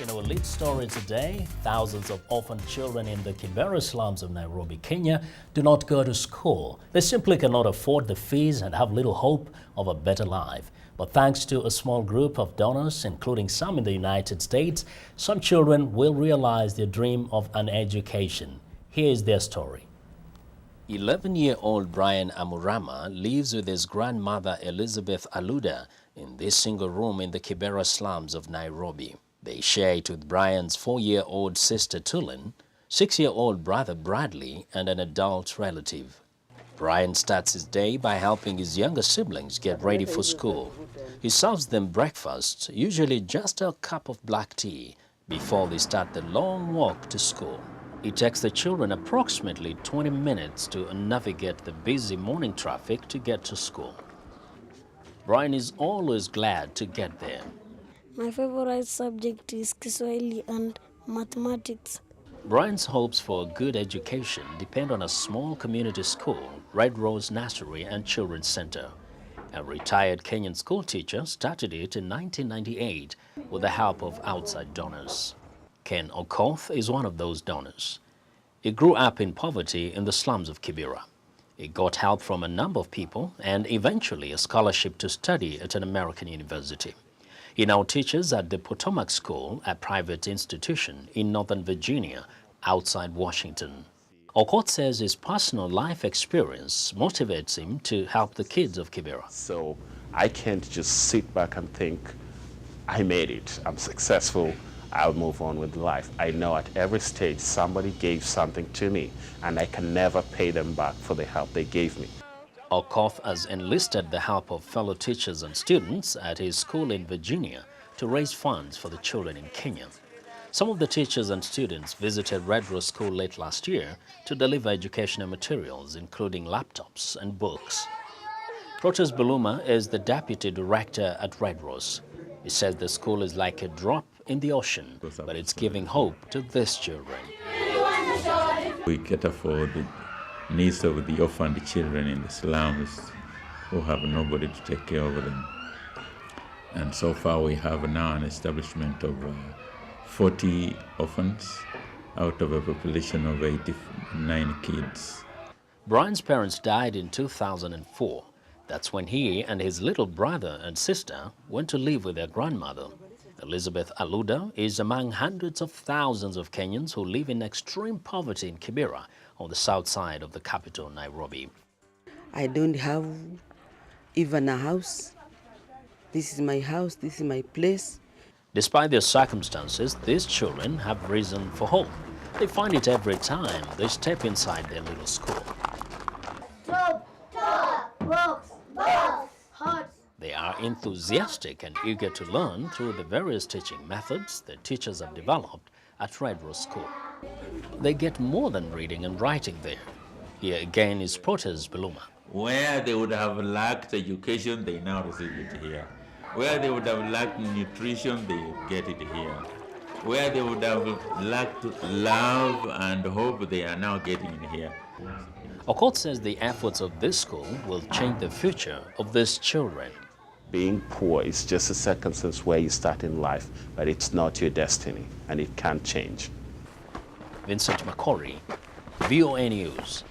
In our lead story today, thousands of orphaned children in the Kibera slums of Nairobi, Kenya, do not go to school. They simply cannot afford the fees and have little hope of a better life. But thanks to a small group of donors, including some in the United States, some children will realize their dream of an education. Here is their story. 11-year-old Brian Amurama lives with his grandmother Elizabeth Aluda in this single room in the Kibera slums of Nairobi. They share it with Brian's 4-year-old sister Tulin, 6-year-old brother Bradley, and an adult relative. Brian starts his day by helping his younger siblings get ready for school. He serves them breakfast, usually just a cup of black tea, before they start the long walk to school. It takes the children approximately 20 minutes to navigate the busy morning traffic to get to school. Brian is always glad to get there. My favorite subject is Kiswahili and mathematics. Brian's hopes for a good education depend on a small community school, Red Rose Nursery and Children's Center. A retired Kenyan school teacher started it in 1998 with the help of outside donors. Ken Okoth is one of those donors. He grew up in poverty in the slums of Kibera. He got help from a number of people and eventually a scholarship to study at an American university. He now teaches at the Potomac School, a private institution in Northern Virginia, outside Washington. Okoth says his personal life experience motivates him to help the kids of Kibera. So I can't just sit back and think, I made it, I'm successful, I'll move on with life. I know at every stage somebody gave something to me and I can never pay them back for the help they gave me. Okoth has enlisted the help of fellow teachers and students at his school in Virginia to raise funds for the children in Kenya. Some of the teachers and students visited Red Rose School late last year to deliver educational materials, including laptops and books. Protes Buluma is the deputy director at Red Rose. He says the school is like a drop in the ocean, but it's giving hope to these children. We cater for the needs of the orphaned children in the slums who have nobody to take care of them. And so far we have now an establishment of 40 orphans out of a population of 89 kids. Brian's parents died in 2004. That's when he and his little brother and sister went to live with their grandmother. Elizabeth Aluda is among hundreds of thousands of Kenyans who live in extreme poverty in Kibera, on the south side of the capital, Nairobi. I don't have even a house. This is my house, this is my place. Despite their circumstances, these children have reason for hope. They find it every time they step inside their little school. They are enthusiastic and eager to learn through the various teaching methods the teachers have developed at Red Rose School. They get more than reading and writing there. Here again is Protes Buluma. Where they would have lacked education, they now receive it here. Where they would have lacked nutrition, they get it here. Where they would have lacked love and hope, they are now getting it here. Okoth says the efforts of this school will change the future of these children. Being poor is just a circumstance where you start in life, but it's not your destiny, and it can't change. Vincent Makori, VOA News.